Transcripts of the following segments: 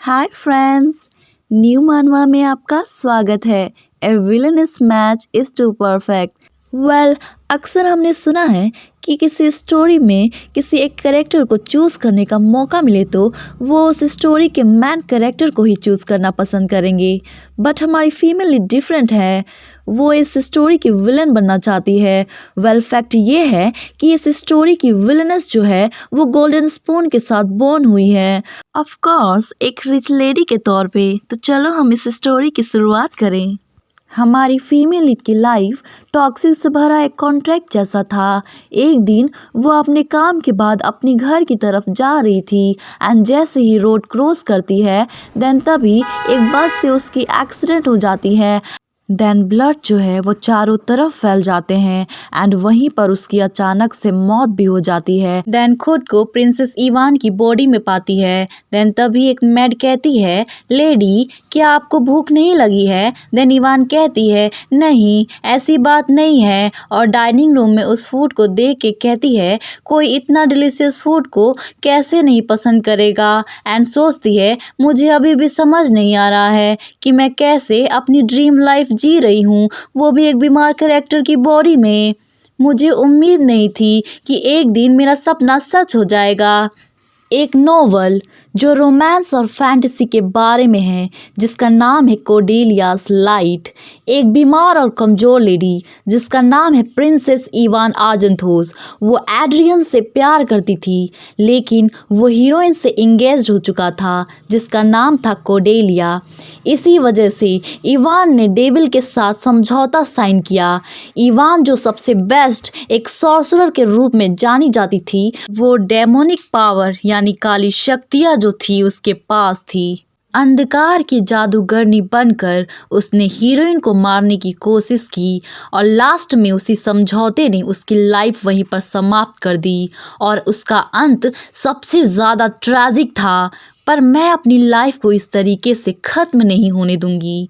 Hi friends, new मानवा में आपका स्वागत है। A villain's match is too perfect. अक्सर हमने सुना है कि किसी स्टोरी में किसी एक कैरेक्टर को चूज़ करने का मौका मिले तो वो उस स्टोरी के मैन कैरेक्टर को ही चूज़ करना पसंद करेंगे। बट हमारी फीमेल लीड डिफरेंट है, वो इस स्टोरी की विलन बनना चाहती है। फैक्ट ये है कि इस स्टोरी की विलनस जो है वो गोल्डन स्पून के साथ बोर्न हुई है, ऑफ कोर्स एक रिच लेडी के तौर पे। तो चलो हम इस स्टोरी की शुरुआत करें। हमारी फीमेल लीड की लाइफ टॉक्सिक से भरा एक कॉन्ट्रैक्ट जैसा था। एक दिन वो अपने काम के बाद अपने घर की तरफ जा रही थी एंड जैसे ही रोड क्रॉस करती है देन तभी एक बस से उसकी एक्सीडेंट हो जाती है। देन ब्लड जो है वो चारों तरफ फैल जाते हैं एंड वहीं पर उसकी अचानक से मौत भी हो जाती है। देन खुद को प्रिंसेस इवान की बॉडी में पाती है। देन तभी एक मेड कहती है, लेडी क्या आपको भूख नहीं लगी है? देन इवान कहती है, नहीं ऐसी बात नहीं है, और डाइनिंग रूम में उस फूड को देख के कहती है, कोई इतना डिलीशियस फूड को कैसे नहीं पसंद करेगा। एंड सोचती है, मुझे अभी भी समझ नहीं आ रहा है कि मैं कैसे अपनी ड्रीम लाइफ जी रही हूँ, वो भी एक बीमार कैरेक्टर की बॉडी में। मुझे उम्मीद नहीं थी कि एक दिन मेरा सपना सच हो जाएगा। एक नोवेल जो रोमांस और फैंटेसी के बारे में है, जिसका नाम है कोर्डेलियास लाइट। एक बीमार और कमज़ोर लेडी जिसका नाम है प्रिंसेस इवान आजंथोस। वो एड्रियन से प्यार करती थी, लेकिन वो हीरोइन से इंगेज्ड हो चुका था जिसका नाम था कोर्डेलिया। इसी वजह से इवान ने डेविल के साथ समझौता साइन किया। इवान जो सबसे बेस्ट एक सॉर्सरर के रूप में जानी जाती थी, वो डेमोनिक पावर यानी काली शक्तियाँ जो थी उसके पास थी। अंधकार की जादूगरनी बनकर उसने हीरोइन को मारने की कोशिश की और लास्ट में उसी समझौते ने उसकी लाइफ वहीं पर समाप्त कर दी और उसका अंत सबसे ज़्यादा ट्रैजिक था। पर मैं अपनी लाइफ को इस तरीके से ख़त्म नहीं होने दूंगी।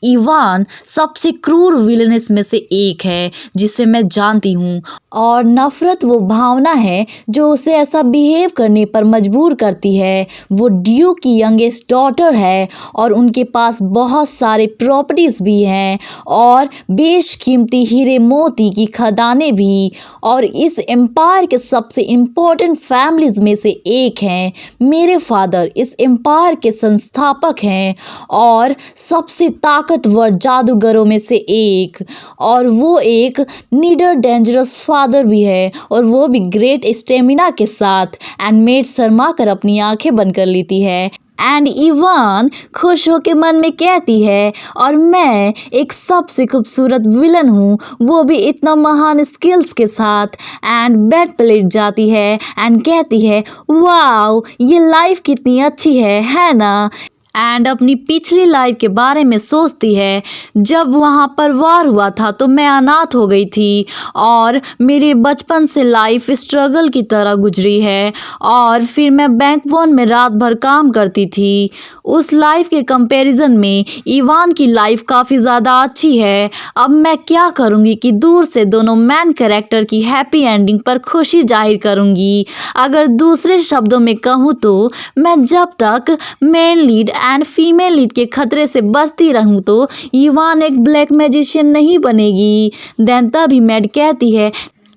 इवान सबसे क्रूर विलनेस में से एक है जिसे मैं जानती हूँ, और नफ़रत वो भावना है जो उसे ऐसा बिहेव करने पर मजबूर करती है। वो ड्यूक की यंगेस्ट डॉटर है और उनके पास बहुत सारे प्रॉपर्टीज़ भी हैं और बेशकीमती हीरे मोती की खदानें भी, और इस एम्पायर के सबसे इम्पोर्टेंट फैमिलीज़ में से एक हैं। मेरे फादर इस एम्पायर के संस्थापक हैं और सबसे ताकतवर जादूगरों में से एक, और वो एक नीडर डेंजरस फादर भी है, और वो भी ग्रेट स्टेमिना के साथ। एंड मेड शर्मा कर अपनी आंखें बंद कर लेती है एंड इवान खुश होकर मन में कहती है, और मैं एक सबसे खूबसूरत विलन हूँ, वो भी इतना महान स्किल्स के साथ। एंड बेड पे लेट जाती है एंड कहती है, वाओ ये लाइफ कितनी अच्छी है ना। एंड अपनी पिछली लाइफ के बारे में सोचती है, जब वहाँ पर वार हुआ था तो मैं अनाथ हो गई थी और मेरे बचपन से लाइफ स्ट्रगल की तरह गुजरी है, और फिर मैं बैंक वन में रात भर काम करती थी। उस लाइफ के कंपैरिजन में इवान की लाइफ काफ़ी ज़्यादा अच्छी है। अब मैं क्या करूँगी कि दूर से दोनों मैन कैरेक्टर की हैप्पी एंडिंग पर खुशी जाहिर करूँगी। अगर दूसरे शब्दों में कहूँ तो मैं जब तक main lead and female lead के खतरे से बचती रहूं तो इवान एक ब्लैक मैजिशियन नहीं बनेगी। देन तभी मैड कहती है,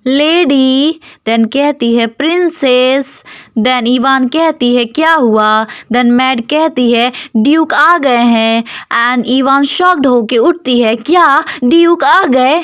लेडी। देन कहती है, प्रिंसेस। देन इवान कहती है, क्या हुआ? देन मैड कहती है, ड्यूक आ गए हैं। एंड इवान शॉक्ड होके उठती है, क्या ड्यूक आ गए?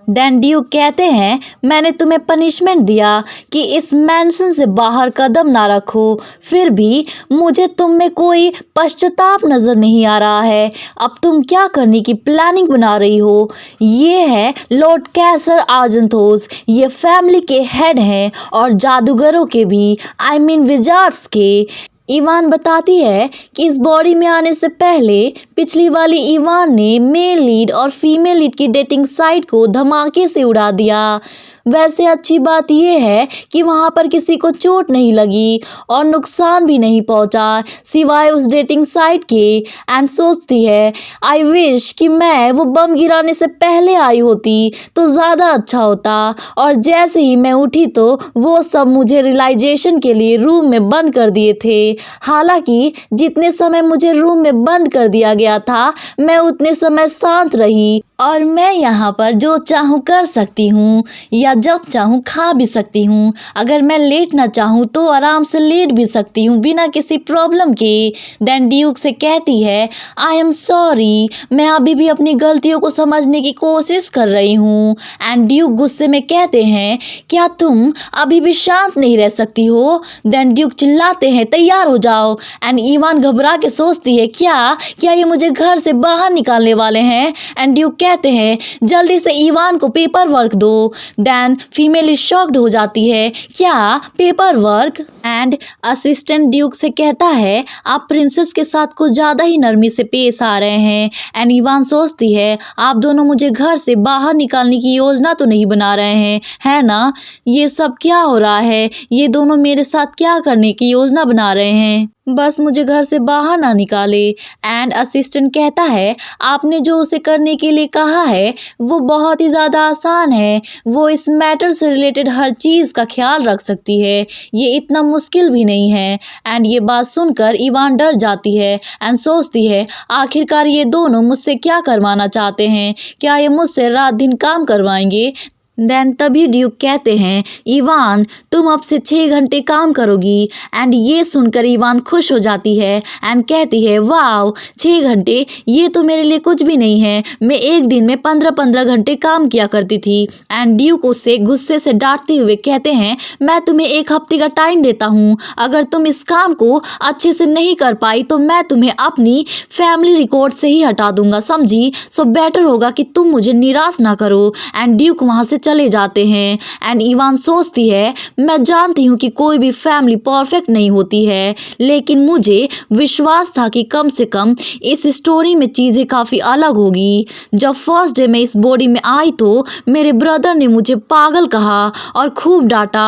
देन ड्यूक कहते हैं, मैंने तुम्हें पनिशमेंट दिया कि इस मैंशन से बाहर कदम ना रखो, फिर भी मुझे तुम में कोई पश्चाताप नज़र नहीं आ रहा है। अब तुम क्या करने की प्लानिंग बना रही हो? ये है लॉर्ड कैसर आजंथोस, ये फैमिली के हेड हैं और जादूगरों के भी, आई मीन विजार्ड्स के। इवान बताती है कि इस बॉडी में आने से पहले पिछली वाली इवान ने मेल लीड और फीमेल लीड की डेटिंग साइट को धमाके से उड़ा दिया। वैसे अच्छी बात यह है कि वहाँ पर किसी को चोट नहीं लगी और नुकसान भी नहीं पहुँचा सिवाय उस डेटिंग साइट के। एंड सोचती है आई विश कि मैं वो बम गिराने से पहले आई होती तो ज़्यादा अच्छा होता। और जैसे ही मैं उठी तो वो सब मुझे रियलाइजेशन के लिए रूम में बंद कर दिए थे। हालांकि जितने समय मुझे रूम में बंद कर दिया गया था मैं उतने समय शांत रही और मैं यहाँ पर जो चाहूँ कर सकती हूँ या जब चाहूँ खा भी सकती हूँ। अगर मैं लेटना चाहूँ तो आराम से लेट भी सकती हूँ बिना किसी प्रॉब्लम के। देन ड्यूक से कहती है आई एम सॉरी, मैं अभी भी अपनी गलतियों को समझने की कोशिश कर रही हूँ। एंड ड्यूक गुस्से में कहते हैं क्या तुम अभी भी शांत नहीं रह सकती हो। देन ड्यूक चिल्लाते हैं तैयार हो जाओ। एंड इवान घबरा के सोचती है क्या ये मुझे घर से बाहर निकालने वाले हैं। एंड ड्यूक कहते हैं जल्दी से इवान को पेपर वर्क दो। देन फीमेल शॉक्ड हो जाती है क्या paper work. And assistant Duke से कहता है आप प्रिंसेस के साथ कुछ ज़्यादा ही नरमी से पेश आ रहे हैं। एंड इवान सोचती है आप दोनों मुझे घर से बाहर निकालने की योजना तो नहीं बना रहे हैं, है ना। ये सब क्या हो रहा है, ये दोनों मेरे साथ क्या करने की योजना बना रहे हैं, बस मुझे घर से बाहर ना निकाले। एंड असिस्टेंट कहता है आपने जो उसे करने के लिए कहा है वो बहुत ही ज़्यादा आसान है। वो इस मैटर से रिलेटेड हर चीज़ का ख्याल रख सकती है, ये इतना मुश्किल भी नहीं है। एंड ये बात सुनकर इवान डर जाती है एंड सोचती है आखिरकार ये दोनों मुझसे क्या करवाना चाहते हैं, क्या ये मुझसे रात दिन काम करवाएंगे। देन तभी ड्यूक कहते हैं इवान तुम अब से 6 घंटे काम करोगी। एंड ये सुनकर इवान खुश हो जाती है एंड कहती है वाओ 6 घंटे, ये तो मेरे लिए कुछ भी नहीं है, मैं एक दिन में 15-15 घंटे काम किया करती थी। एंड ड्यूक उसे गुस्से से डांटते हुए कहते हैं मैं तुम्हें 1 हफ्ते का टाइम देता हूँ, अगर तुम इस काम को अच्छे से नहीं कर पाई तो मैं तुम्हें अपनी फैमिली रिकॉर्ड से ही हटा दूंगा, समझी। सो बेटर होगा कि तुम मुझे निराश ना करो। एंड ड्यूक वहाँ से चले जाते हैं। एंड इवान सोचती है मैं जानती हूँ कि कोई भी फैमिली परफेक्ट नहीं होती है, लेकिन मुझे विश्वास था कि कम से कम इस स्टोरी में चीज़ें काफ़ी अलग होगी। जब फर्स्ट डे में इस बॉडी में आई तो मेरे ब्रदर ने मुझे पागल कहा और खूब डांटा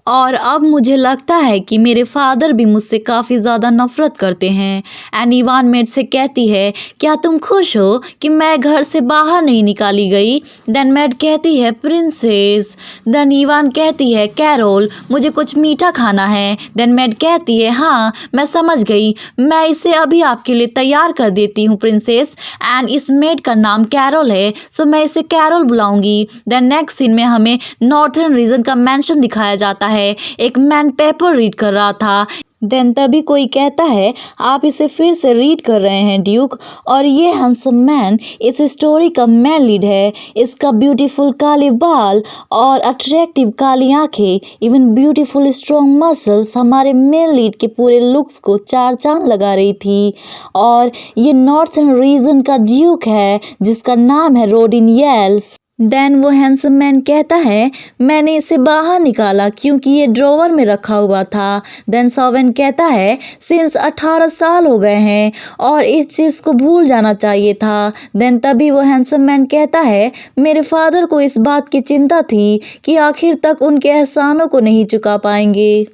और अब मुझे लगता है कि मेरे फादर भी मुझसे काफ़ी ज़्यादा नफ़रत करते हैं। एंड इवान मेड से कहती है क्या तुम खुश हो कि मैं घर से बाहर नहीं निकाली गई। देन मेड कहती है प्रिंसेस। देन इवान कहती है कैरोल मुझे कुछ मीठा खाना है। देन मेड कहती है हाँ मैं समझ गई, मैं इसे अभी आपके लिए तैयार कर देती हूँ प्रिंसेस। एंड इस मेड का नाम कैरोल है, सो मैं इसे कैरोल बुलाऊंगी। देन नेक्स्ट सीन में हमें नॉर्थर्न रीजन का मेंशन दिखाया जाता है। एक मैन पेपर रीड कर रहा था। देन तभी कोई कहता है आप इसे फिर से रीड कर रहे हैं ड्यूक, और ये हैंडसम मैन इस स्टोरी का मैन लीड है। इसका ब्यूटीफुल काले बाल और अट्रैक्टिव काली आंखें, इवन ब्यूटीफुल स्ट्रॉन्ग मसल्स हमारे मेन लीड के पूरे लुक्स को 4 चांद लगा रही थी। और ये नॉर्थर्न रीजन का ड्यूक है जिसका नाम है रोडिन येल्स। देन वो हैंडसम मैन कहता है मैंने इसे बाहर निकाला क्योंकि ये ड्रॉवर में रखा हुआ था। देन सॉवेन कहता है सिंस 18 साल हो गए हैं और इस चीज़ को भूल जाना चाहिए था। देन तभी वो हैंडसम मैन कहता है मेरे फादर को इस बात की चिंता थी कि आखिर तक उनके एहसानों को नहीं चुका पाएंगे।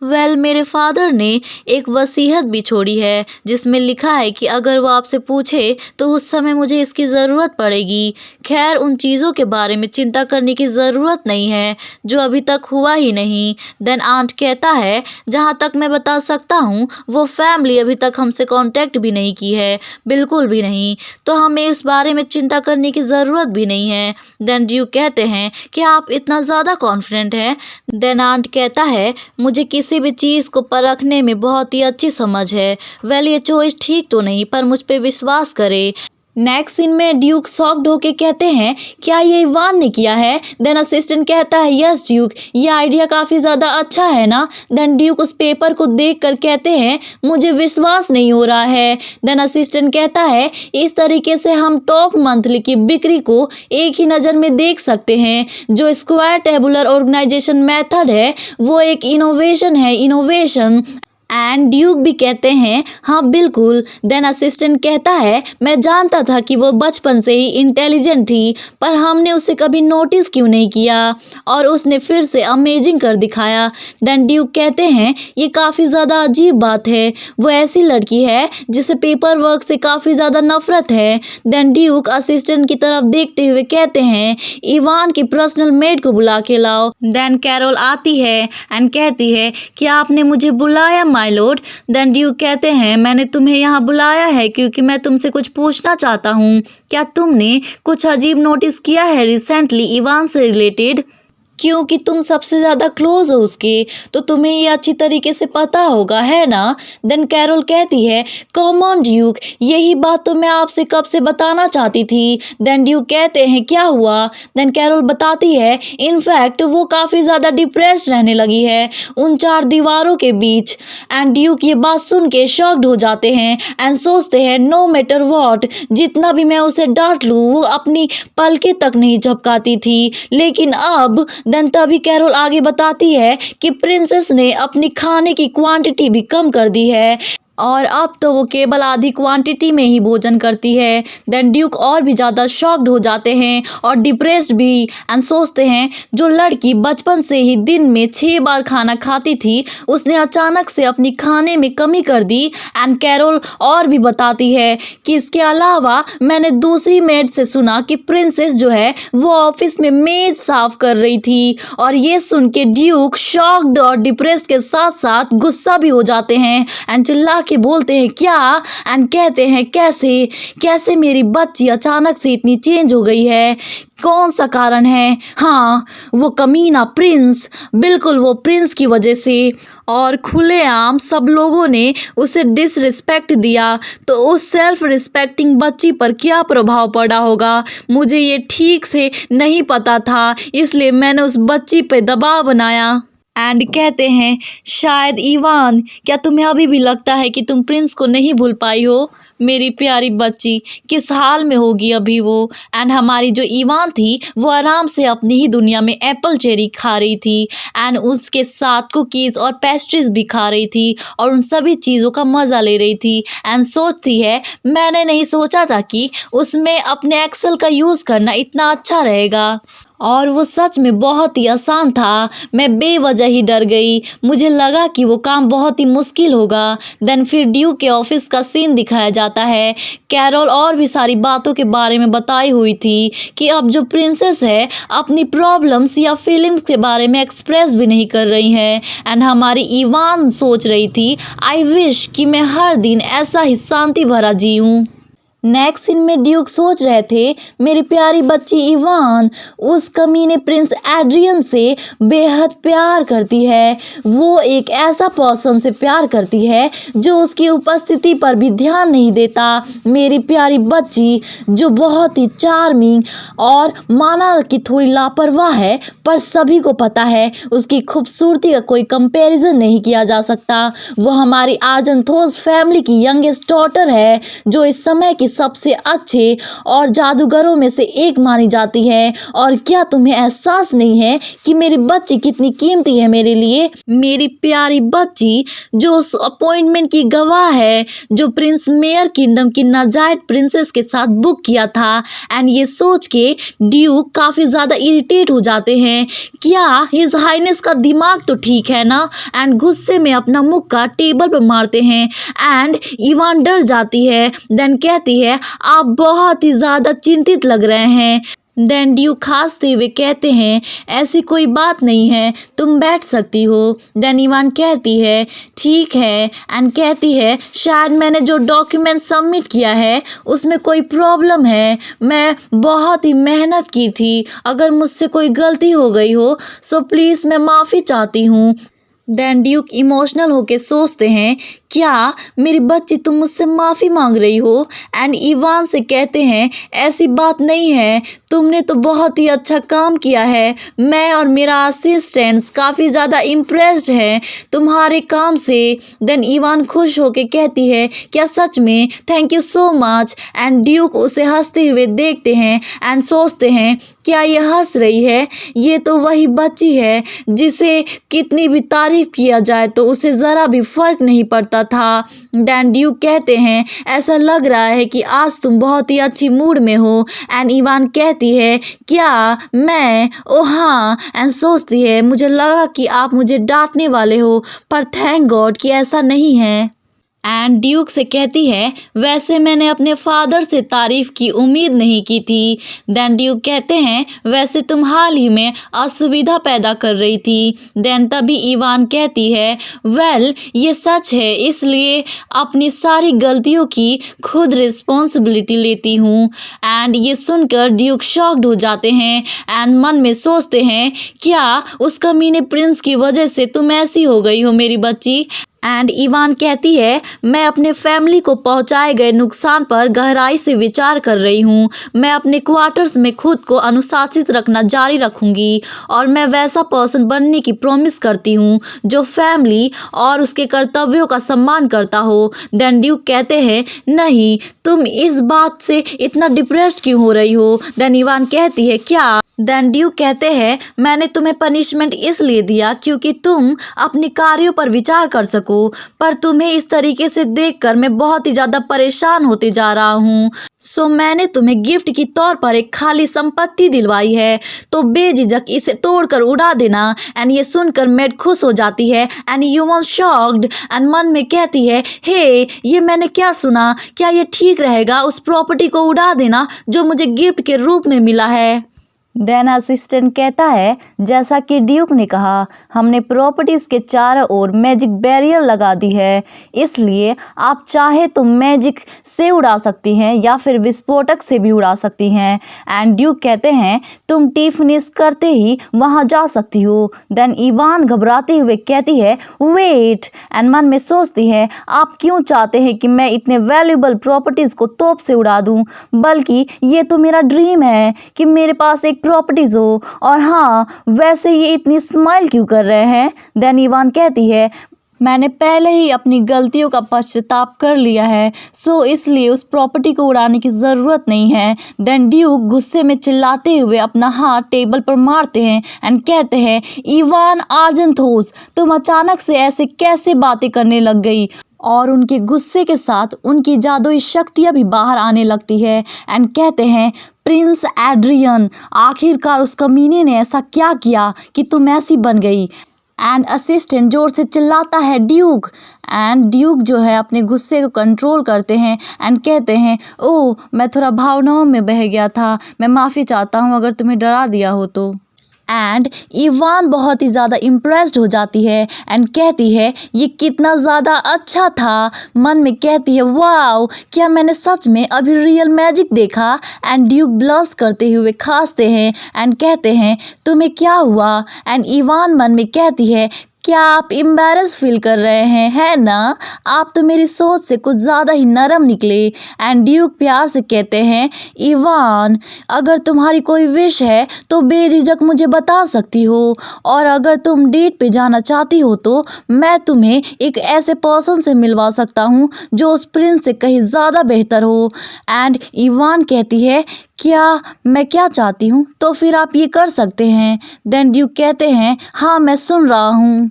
मेरे फादर ने एक वसीयत भी छोड़ी है जिसमें लिखा है कि अगर वो आपसे पूछे तो उस समय मुझे इसकी ज़रूरत पड़ेगी। खैर उन चीज़ों के बारे में चिंता करने की ज़रूरत नहीं है जो अभी तक हुआ ही नहीं। देन आंट कहता है जहाँ तक मैं बता सकता हूँ वो फैमिली अभी तक हमसे कांटेक्ट भी नहीं की है, बिल्कुल भी नहीं, तो हमें इस बारे में चिंता करने की ज़रूरत भी नहीं है। देन ड्यूक कहते हैं कि आप इतना ज़्यादा कॉन्फिडेंट हैं। देन आंट कहता है मुझे किसी भी चीज़ को परखने में बहुत ही अच्छी समझ है। ये चॉइस ठीक तो नहीं पर मुझ पे विश्वास करे। नेक्स्ट सीन में ड्यूक शॉक्ड होके कहते हैं क्या ये इवान ने किया है। देन असिस्टेंट कहता है यस ड्यूक, ये आइडिया काफ़ी ज़्यादा अच्छा है ना। देन ड्यूक उस पेपर को देख कर कहते हैं मुझे विश्वास नहीं हो रहा है। देन असिस्टेंट कहता है इस तरीके से हम टॉप मंथली की बिक्री को एक ही नज़र में देख सकते हैं। जो स्क्वायर टेबुलर ऑर्गेनाइजेशन मेथड है वो एक इनोवेशन है, इनोवेशन। एंड ड्यूक भी कहते हैं हाँ बिल्कुल। देन असिस्टेंट कहता है मैं जानता था कि वो बचपन से ही इंटेलिजेंट थी, पर हमने उसे कभी नोटिस क्यों नहीं किया, और उसने फिर से अमेजिंग कर दिखाया। देन ड्यूक कहते हैं ये काफ़ी ज़्यादा अजीब बात है, वो ऐसी लड़की है जिसे पेपर वर्क से काफ़ी ज़्यादा नफरत है। देन ड्यूक असिस्टेंट की तरफ देखते हुए कहते हैं इवान की पर्सनल मेड को बुला के लाओ। देन कैरोल आती है एंड कहती है क्या आपने मुझे बुलाया माय लॉर्ड। देन ड्यूक कहते हैं मैंने तुम्हें यहाँ बुलाया है क्योंकि मैं तुमसे कुछ पूछना चाहता हूँ। क्या तुमने कुछ अजीब नोटिस किया है रिसेंटली इवान से रिलेटेड, क्योंकि तुम सबसे ज़्यादा क्लोज हो उसके, तो तुम्हें ये अच्छी तरीके से पता होगा, है ना। देन कैरोल कहती है कम ऑन ड्यूक, यही बात तो मैं आपसे कब से बताना चाहती थी। देन ड्यूक कहते हैं क्या हुआ। देन कैरोल बताती है इनफैक्ट वो काफ़ी ज़्यादा डिप्रेस्ड रहने लगी है उन चार दीवारों के बीच। एंड ड्यूक ये बात सुन के शॉक्ड हो जाते हैं एंड सोचते हैं नो मैटर वॉट, जितना भी मैं उसे डांट लूँ वो अपनी पलके तक नहीं झपकाती थी, लेकिन अब। देन तभी कैरोल आगे बताती है कि प्रिंसेस ने अपनी खाने की क्वांटिटी भी कम कर दी है और अब तो वो केवल आधी क्वांटिटी में ही भोजन करती है। देन ड्यूक और भी ज़्यादा शॉक्ड हो जाते हैं और डिप्रेस्ड भी एंड सोचते हैं जो लड़की बचपन से ही दिन में 6 बार खाना खाती थी उसने अचानक से अपनी खाने में कमी कर दी। एंड कैरोल और भी बताती है कि इसके अलावा मैंने दूसरी मेड से सुना कि प्रिंसेस जो है वो ऑफिस में मेज साफ कर रही थी, और ये सुन के ड्यूक शॉक्ड और डिप्रेस के साथ साथ गुस्सा भी हो जाते हैं एंड चिल्ला के बोलते हैं क्या, एंड कहते हैं कैसे कैसे मेरी बच्ची अचानक से इतनी चेंज हो गई है, कौन सा कारण है। हाँ वो कमीना प्रिंस, बिल्कुल वो प्रिंस की वजह से, और खुलेआम सब लोगों ने उसे डिसरिस्पेक्ट दिया, तो उस सेल्फ रिस्पेक्टिंग बच्ची पर क्या प्रभाव पड़ा होगा मुझे ये ठीक से नहीं पता था, इसलिए मैंने उस बच्ची पे दबाव बनाया। एंड कहते हैं शायद इवान, क्या तुम्हें अभी भी लगता है कि तुम प्रिंस को नहीं भूल पाई हो। मेरी प्यारी बच्ची किस हाल में होगी अभी वो। एंड हमारी जो इवान थी वो आराम से अपनी ही दुनिया में एप्पल चेरी खा रही थी एंड उसके साथ कुकीज़ और पेस्ट्रीज भी खा रही थी और उन सभी चीज़ों का मज़ा ले रही थी एंड सोचती है मैंने नहीं सोचा था कि उसमें अपने एक्सेल का यूज़ करना इतना अच्छा रहेगा, और वो सच में बहुत ही आसान था। मैं बेवजह ही डर गई, मुझे लगा कि वो काम बहुत ही मुश्किल होगा। देन फिर ड्यूक के ऑफिस का सीन दिखाया जाता है। कैरोल और भी सारी बातों के बारे में बताई हुई थी कि अब जो प्रिंसेस है अपनी प्रॉब्लम्स या फीलिंग्स के बारे में एक्सप्रेस भी नहीं कर रही है। एंड हमारी इवान सोच रही थी आई विश कि मैं हर दिन ऐसा ही शांति भरा जीऊँ। नेक्स्ट सीन में ड्यूक सोच रहे थे मेरी प्यारी बच्ची इवान उस कमीने प्रिंस एड्रियन से बेहद प्यार करती है, वो एक ऐसा पर्सन से प्यार करती है जो उसकी उपस्थिति पर भी ध्यान नहीं देता। मेरी प्यारी बच्ची जो बहुत ही चार्मिंग और माना कि थोड़ी लापरवाह है, पर सभी को पता है उसकी खूबसूरती का कोई कंपैरिजन नहीं किया जा सकता। वो हमारी आर्जनथोस फैमिली की यंगेस्ट डॉटर है जो इस समय की सबसे अच्छे और जादूगरों में से एक मानी जाती है। और क्या तुम्हें एहसास नहीं है कि मेरी बच्ची कितनी कीमती है मेरे लिए। मेरी प्यारी बच्ची जो उस अपॉइंटमेंट की गवाह है जो प्रिंस मेयर किंगडम की नाजायज प्रिंसेस के साथ बुक किया था। एंड ये सोच के ड्यूक काफ़ी ज़्यादा इरिटेट हो जाते हैं, क्या हिज हाइनेस का दिमाग तो ठीक है ना। एंड गुस्से में अपना मुक्का टेबल पर मारते हैं एंड इवान डर जाती है। देन कहती है आप बहुत ही ज़्यादा चिंतित लग रहे हैं। देन ड्यूक खांसते हुए कहते हैं ऐसी कोई बात नहीं है, तुम बैठ सकती हो। देन इवान कहती है ठीक है एंड कहती है शायद मैंने जो डॉक्यूमेंट सबमिट किया है उसमें कोई प्रॉब्लम है, मैं बहुत ही मेहनत की थी, अगर मुझसे कोई गलती हो गई हो सो प्लीज़ मैं माफ़ी चाहती हूँ। देन ड्यूक इमोशनल होके सोचते हैं क्या मेरी बच्ची तुम मुझसे माफ़ी मांग रही हो? एंड इवान से कहते हैं ऐसी बात नहीं है, तुमने तो बहुत ही अच्छा काम किया है। मैं और मेरा असिस्टेंट्स काफ़ी ज़्यादा इम्प्रेस्ड हैं तुम्हारे काम से। देन इवान खुश होके कहती है क्या सच में? Thank you so much. And Duke उसे हंसते हुए देखते हैं एंड सोचते हैं क्या ये हंस रही है? ये तो वही बच्ची है जिसे कितनी भी तारीफ किया जाए तो उसे ज़रा भी फर्क नहीं पड़ता था। देन ड्यूक कहते हैं ऐसा लग रहा है कि आज तुम बहुत ही अच्छी मूड में हो। एंड इवान कहती है क्या मैं? ओ हाँ। एंड सोचती है मुझे लगा कि आप मुझे डांटने वाले हो, पर थैंक गॉड कि ऐसा नहीं है। एंड ड्यूक से कहती है वैसे मैंने अपने फादर से तारीफ की उम्मीद नहीं की थी। देन ड्यूक कहते हैं वैसे तुम हाल ही में असुविधा पैदा कर रही थी। देन तभी इवान कहती है वेल ये सच है, इसलिए अपनी सारी गलतियों की खुद रिस्पॉन्सिबिलिटी लेती हूँ। एंड ये सुनकर ड्यूक शॉक्ड हो जाते हैं एंड मन में सोचते हैं क्या उस कमीने प्रिंस की वजह से तुम ऐसी हो गई हो मेरी बच्ची? एंड इवान कहती है मैं अपने फैमिली को पहुंचाए गए नुकसान पर गहराई से विचार कर रही हूँ। मैं अपने क्वार्टर्स में खुद को अनुशासित रखना जारी रखूँगी और मैं वैसा पर्सन बनने की प्रॉमिस करती हूँ जो फैमिली और उसके कर्तव्यों का सम्मान करता हो। देन ड्यूक कहते हैं नहीं, तुम इस बात से इतना डिप्रेस्ड क्यों हो रही हो? देन इवान कहती है क्या? देन ड्यूक कहते हैं मैंने तुम्हें पनिशमेंट इसलिए दिया क्योंकि तुम अपने कार्यों पर विचार कर सको, पर तुम्हें इस तरीके से देखकर मैं बहुत ही ज़्यादा परेशान होते जा रहा हूँ। सो मैंने तुम्हें गिफ्ट की तौर पर एक खाली संपत्ति दिलवाई है, तो बेझिझक इसे तोड़कर उड़ा देना। एंड ये सुनकर मेड खुश हो जाती है एंड युवन शॉक्ड एंड मन में कहती है हे ये मैंने क्या सुना? क्या ये ठीक रहेगा उस प्रॉपर्टी को उड़ा देना जो मुझे गिफ्ट के रूप में मिला है? देन असिस्टेंट कहता है जैसा कि ड्यूक ने कहा हमने प्रॉपर्टीज़ के चारों ओर मैजिक बैरियर लगा दी है, इसलिए आप चाहे तो मैजिक से उड़ा सकती हैं या फिर विस्फोटक से भी उड़ा सकती हैं। एंड ड्यूक कहते हैं तुम टी फिनिश करते ही वहां जा सकती हो। देन इवान घबराते हुए कहती है वेट, एंड मन में सोचती है आप क्यों चाहते हैं कि मैं इतने वैल्यूबल प्रॉपर्टीज़ को तोप से उड़ा दूं? बल्कि ये तो मेरा ड्रीम है कि मेरे पास एक प्रॉपर्टीज हो। और हाँ वैसे ये इतनी स्माइल क्यों कर रहे हैं? देन इवान कहती है मैंने पहले ही अपनी गलतियों का पश्चाताप कर लिया है, सो इसलिए उस प्रॉपर्टी को उड़ाने की ज़रूरत नहीं है। देन ड्यूक गुस्से में चिल्लाते हुए अपना हाथ टेबल पर मारते हैं एंड कहते हैं इवान आजंथोस तुम अचानक से ऐसे कैसे बातें करने लग गई? और उनके गुस्से के साथ उनकी जादुई शक्तियाँ भी बाहर आने लगती है एंड कहते हैं प्रिंस एड्रियन आखिरकार उस कमीने ने ऐसा क्या किया कि तुम ऐसी बन गई? एंड असिस्टेंट जोर से चिल्लाता है ड्यूक। एंड ड्यूक जो है अपने गुस्से को कंट्रोल करते हैं एंड कहते हैं ओह मैं थोड़ा भावनाओं में बह गया था, मैं माफ़ी चाहता हूँ अगर तुम्हें डरा दिया हो तो। एंड इवान बहुत ही ज़्यादा इम्प्रेस्ड हो जाती है एंड कहती है ये कितना ज़्यादा अच्छा था। मन में कहती है वाओ क्या मैंने सच में अभी रियल मैजिक देखा? एंड ड्यूक ब्लश करते हुए खांसते हैं एंड कहते हैं तुम्हें क्या हुआ? एंड इवान मन में कहती है क्या आप एम्बैरस फील कर रहे हैं, है ना? आप तो मेरी सोच से कुछ ज़्यादा ही नरम निकले। एंड ड्यूक प्यार से कहते हैं इवान अगर तुम्हारी कोई विश है तो बेझिझक मुझे बता सकती हो, और अगर तुम डेट पे जाना चाहती हो तो मैं तुम्हें एक ऐसे पर्सन से मिलवा सकता हूँ जो उस प्रिंस से कहीं ज़्यादा बेहतर हो। एंड इवान कहती है क्या मैं क्या चाहती हूँ तो फिर आप ये कर सकते हैं। देन ड्यूक कहते हैं हाँ मैं सुन रहा हूँ।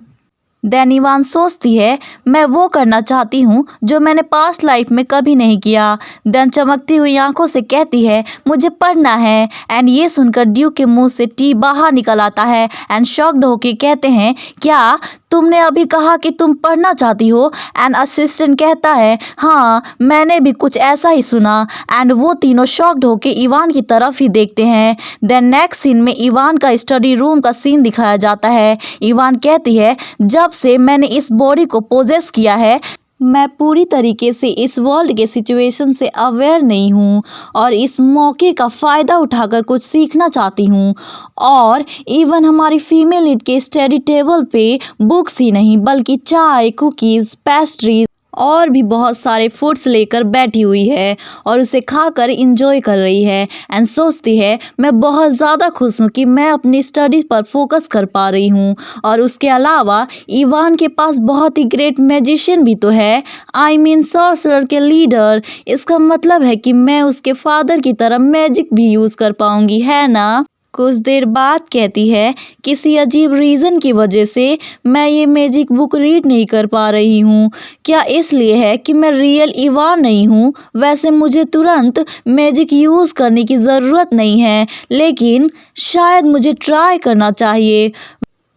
देन इवान सोचती है मैं वो करना चाहती हूँ जो मैंने पास्ट लाइफ में कभी नहीं किया। देन चमकती हुई आंखों से कहती है मुझे पढ़ना है। एंड ये सुनकर ड्यूक के मुंह से टी बाहर निकल आता है एंड शॉक्ड होके कहते हैं क्या तुमने अभी कहा कि तुम पढ़ना चाहती हो? एंड असिस्टेंट कहता है हाँ मैंने भी कुछ ऐसा ही सुना। एंड वो तीनों शॉक्ड होके इवान की तरफ ही देखते हैं। देन नेक्स्ट सीन में इवान का स्टडी रूम का सीन दिखाया जाता है। इवान कहती है जब से मैंने इस बॉडी को पोजेस किया है मैं पूरी तरीके से इस वर्ल्ड के सिचुएशन से अवेयर नहीं हूँ और इस मौके का फ़ायदा उठाकर कुछ सीखना चाहती हूँ। और इवन हमारी फीमेल लीड के स्टडी टेबल पे बुक्स ही नहीं बल्कि चाय, कुकीज़, पेस्ट्रीज और भी बहुत सारे फूड्स लेकर बैठी हुई है और उसे खाकर इंजॉय कर रही है एंड सोचती है मैं बहुत ज़्यादा खुश हूँ कि मैं अपनी स्टडीज़ पर फोकस कर पा रही हूँ। और उसके अलावा इवान के पास बहुत ही ग्रेट मैजिशियन भी तो है, आई मीन सॉर्सरर के लीडर। इसका मतलब है कि मैं उसके फादर की तरह मैजिक भी यूज़ कर पाऊंगी, है ना। कुछ देर बाद कहती है किसी अजीब रीज़न की वजह से मैं ये मैजिक बुक रीड नहीं कर पा रही हूँ। क्या इसलिए है कि मैं रियल इवान नहीं हूँ? वैसे मुझे तुरंत मैजिक यूज़ करने की ज़रूरत नहीं है, लेकिन शायद मुझे ट्राई करना चाहिए।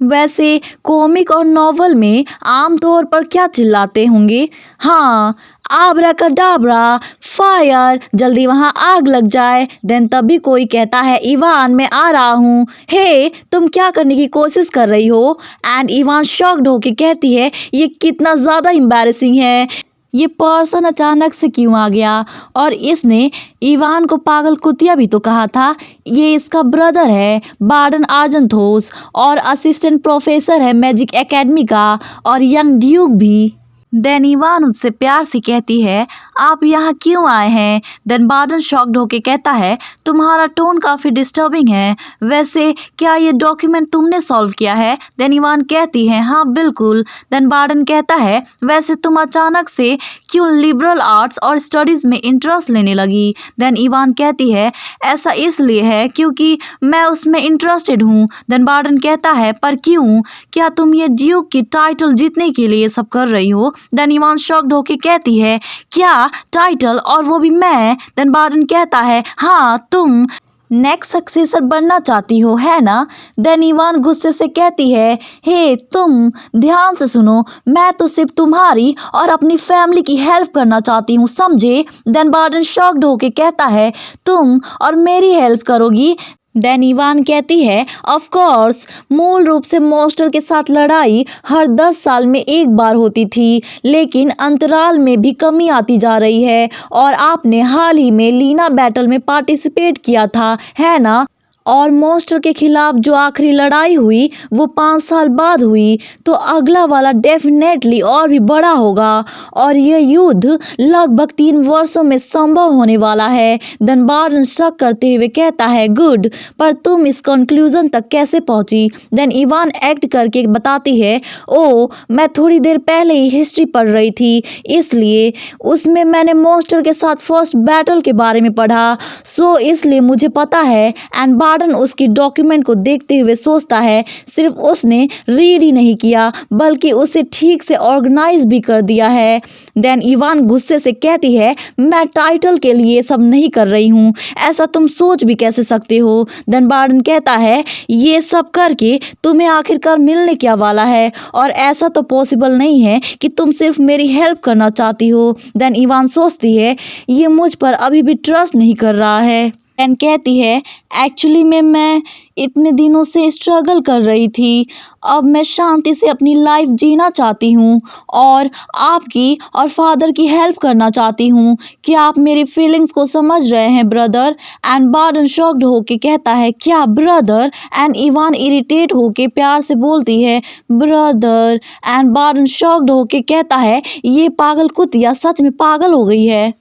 वैसे कॉमिक और नॉवल में आमतौर पर क्या चिल्लाते होंगे? हाँ, आब्राकडाब्रा, फायर, जल्दी वहाँ आग लग जाए। देन तभी कोई कहता है इवान मैं आ रहा हूँ, हे तुम क्या करने की कोशिश कर रही हो? एंड इवान शॉक्ड होके कहती है ये कितना ज़्यादा एम्बैरेसिंग है, ये पर्सन अचानक से क्यों आ गया? और इसने इवान को पागल कुतिया भी तो कहा था। ये इसका ब्रदर है बार्डन आर्जनथोस और असिस्टेंट प्रोफेसर है मैजिक एकेडमी का, और यंग ड्यूक भी। देन इवान उससे प्यार से कहती है आप यहाँ क्यों आए हैं? देन बार्डन शॉक्ड होके कहता है तुम्हारा टोन काफ़ी डिस्टर्बिंग है, वैसे क्या ये डॉक्यूमेंट तुमने सॉल्व किया है? देन इवान कहती है हाँ बिल्कुल। देन बार्डन कहता है वैसे तुम अचानक से क्यों लिबरल आर्ट्स और स्टडीज़ में इंटरेस्ट लेने लगी? देन इवान कहती है ऐसा इसलिए है क्योंकि मैं उसमें इंटरेस्टेड हूँ। देन बार्डन कहता है पर क्यों? क्या तुम ये ड्यूक की टाइटल जीतने के लिए सब कर रही हो? देन इवान शॉक्ड होके कहती है क्या टाइटल, और वो भी मैं? देन बार्डन कहता है हाँ तुम नेक्स्ट सक्सेसर बनना चाहती हो, है ना। देन इवान गुस्से से कहती है हे तुम ध्यान से सुनो, मैं तो सिर्फ तुम्हारी और अपनी फैमिली की हेल्प करना चाहती हूँ, समझे। देन बार्डन शॉक्ड होके कहता है तुम और मेरी हेल्प करोगी? देन इवान कहती है ऑफ कोर्स, मूल रूप से मॉन्स्टर के साथ लड़ाई हर 10 साल में एक बार होती थी, लेकिन अंतराल में भी कमी आती जा रही है और आपने हाल ही में लीना बैटल में पार्टिसिपेट किया था, है ना। और मॉन्स्टर के खिलाफ जो आखिरी लड़ाई हुई वो 5 साल बाद हुई, तो अगला वाला डेफिनेटली और भी बड़ा होगा और यह युद्ध लगभग 3 वर्षों में संभव होने वाला है। देन बार्डन शक करते हुए कहता है गुड, पर तुम इस कंक्लूजन तक कैसे पहुंची? देन इवान एक्ट करके बताती है ओ मैं थोड़ी देर पहले ही हिस्ट्री पढ़ रही थी, इसलिए उसमें मैंने मॉन्स्टर के साथ फर्स्ट बैटल के बारे में पढ़ा, सो इसलिए मुझे पता है। एंड बार्डन उसकी डॉक्यूमेंट को देखते हुए सोचता है सिर्फ उसने रीड ही नहीं किया बल्कि उसे ठीक से ऑर्गेनाइज भी कर दिया है। देन इवान गुस्से से कहती है मैं टाइटल के लिए सब नहीं कर रही हूँ, ऐसा तुम सोच भी कैसे सकते हो? देन बार्डन कहता है ये सब करके तुम्हें आखिरकार मिलने क्या वाला है, और ऐसा तो पॉसिबल नहीं है कि तुम सिर्फ मेरी हेल्प करना चाहती हो। देन इवान सोचती है ये मुझ पर अभी भी ट्रस्ट नहीं कर रहा है। एंड कहती है एक्चुअली मैं इतने दिनों से स्ट्रगल कर रही थी, अब मैं शांति से अपनी लाइफ जीना चाहती हूँ और आपकी और फादर की हेल्प करना चाहती हूँ। क्या आप मेरी फीलिंग्स को समझ रहे हैं ब्रदर? एंड बार्डन शॉक्ड होके कहता है क्या ब्रदर? एंड इवान इरिटेट होके प्यार से बोलती है ब्रदर। एंड बार्डन शॉक्ड होके कहता है ये पागल कुतिया सच में पागल हो गई है।